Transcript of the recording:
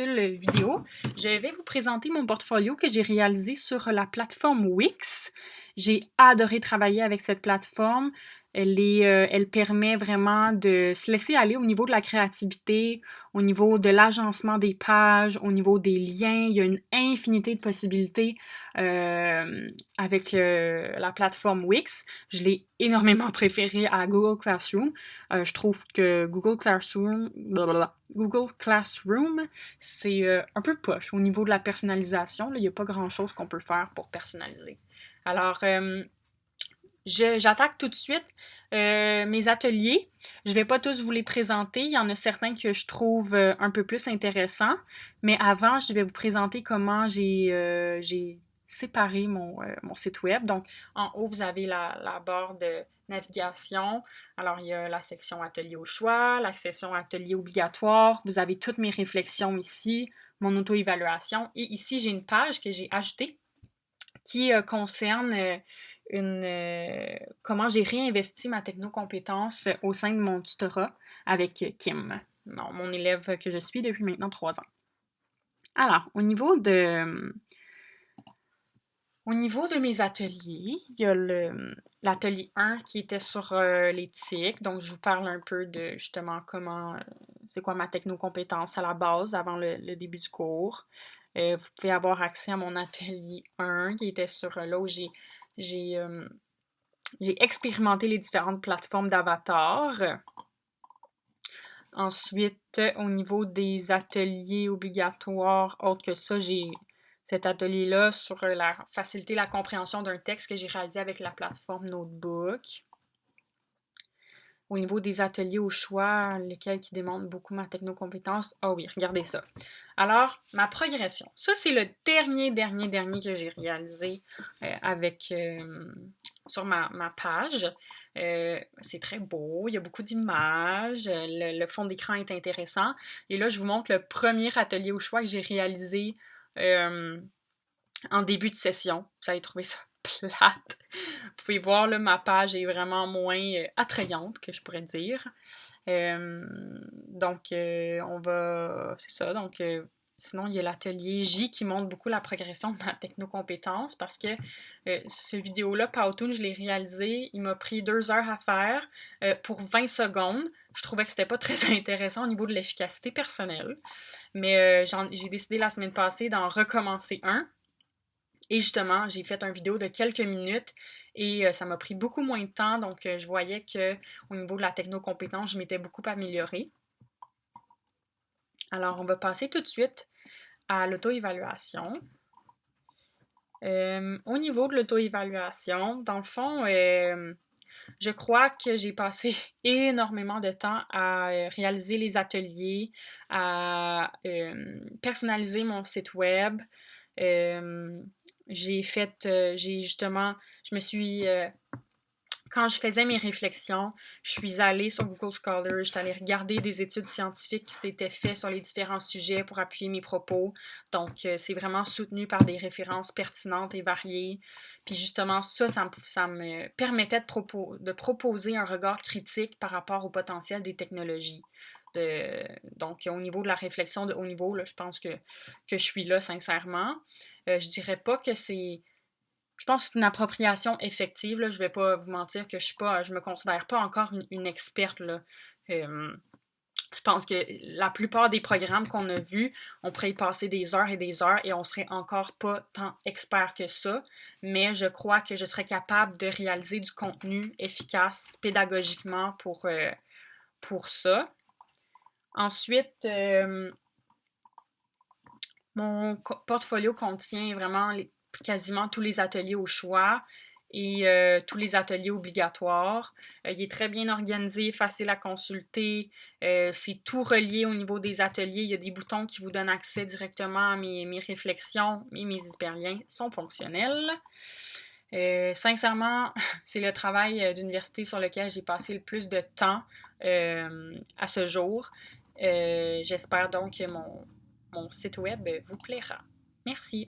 vidéo, je vais vous présenter mon portfolio que j'ai réalisé sur la plateforme Wix. J'ai adoré travailler avec cette plateforme. Elle permet vraiment de se laisser aller au niveau de la créativité, au niveau de l'agencement des pages, au niveau des liens. Il y a une infinité de possibilités avec la plateforme Wix. Je l'ai énormément préférée à Google Classroom. Je trouve que Google Classroom, c'est un peu poche au niveau de la personnalisation. Là, il n'y a pas grand-chose qu'on peut faire pour personnaliser. Alors, j'attaque tout de suite mes ateliers. Je ne vais pas tous vous les présenter. Il y en a certains que je trouve un peu plus intéressants. Mais avant, je vais vous présenter comment j'ai séparé mon site web. Donc, en haut, vous avez la barre de navigation. Alors, il y a la section atelier au choix, la section atelier obligatoire. Vous avez toutes mes réflexions ici, mon auto-évaluation. Et ici, j'ai une page que j'ai ajoutée qui concerne comment j'ai réinvesti ma technocompétence au sein de mon tutorat avec Kim, mon élève que je suis depuis maintenant 3 ans. Alors, au niveau de mes ateliers, il y a l'atelier 1 qui était sur l'éthique. Donc, je vous parle un peu de justement comment, c'est quoi ma technocompétence à la base avant le début du cours. Vous pouvez avoir accès à mon atelier 1 qui était sur là où j'ai expérimenté les différentes plateformes d'avatar. Ensuite, au niveau des ateliers obligatoires, autre que ça, j'ai cet atelier-là sur faciliter la compréhension d'un texte que j'ai réalisé avec la plateforme Notebook. Au niveau des ateliers au choix, lesquels qui demandent beaucoup ma technocompétence. Ah oui, regardez ça. Alors, ma progression. Ça, c'est le dernier que j'ai réalisé sur ma page. C'est très beau, il y a beaucoup d'images, le fond d'écran est intéressant. Et là, je vous montre le premier atelier au choix que j'ai réalisé en début de session. Vous allez trouver ça plate. Vous pouvez voir, là, ma page est vraiment moins attrayante, que je pourrais dire. Donc, on va... C'est ça, donc... Sinon, il y a l'atelier J qui montre beaucoup la progression de ma technocompétence parce que ce vidéo-là, Powtoon, je l'ai réalisé, il m'a pris 2 heures à faire pour 20 secondes. Je trouvais que c'était pas très intéressant au niveau de l'efficacité personnelle. Mais j'ai décidé la semaine passée d'en recommencer un. Et justement, j'ai fait une vidéo de quelques minutes et ça m'a pris beaucoup moins de temps. Donc, je voyais qu'au niveau de la technocompétence, je m'étais beaucoup améliorée. Alors, on va passer tout de suite à l'auto-évaluation. Au niveau de l'auto-évaluation, dans le fond, je crois que j'ai passé énormément de temps à réaliser les ateliers, à personnaliser mon site web. J'ai justement, je me suis quand je faisais mes réflexions, je suis allée sur Google Scholar, je suis allée regarder des études scientifiques qui s'étaient faites sur les différents sujets pour appuyer mes propos. Donc, c'est vraiment soutenu par des références pertinentes et variées. Puis justement, ça me permettait de proposer un regard critique par rapport au potentiel des technologies. Donc, au niveau de la réflexion de haut niveau, là, je pense que je suis là sincèrement. Je dirais pas que c'est... Je pense que c'est une appropriation effective. Là. Je vais pas vous mentir que je me considère pas encore une experte. Là. Je pense que la plupart des programmes qu'on a vus, on pourrait y passer des heures et des heures et on serait encore pas tant expert que ça. Mais je crois que je serais capable de réaliser du contenu efficace pédagogiquement pour ça. Ensuite, mon portfolio contient vraiment quasiment tous les ateliers au choix et tous les ateliers obligatoires. Il est très bien organisé, facile à consulter. C'est tout relié au niveau des ateliers. Il y a des boutons qui vous donnent accès directement à mes réflexions et mes hyperliens sont fonctionnels. Sincèrement, c'est le travail d'université sur lequel j'ai passé le plus de temps à ce jour. J'espère donc que mon site web vous plaira. Merci.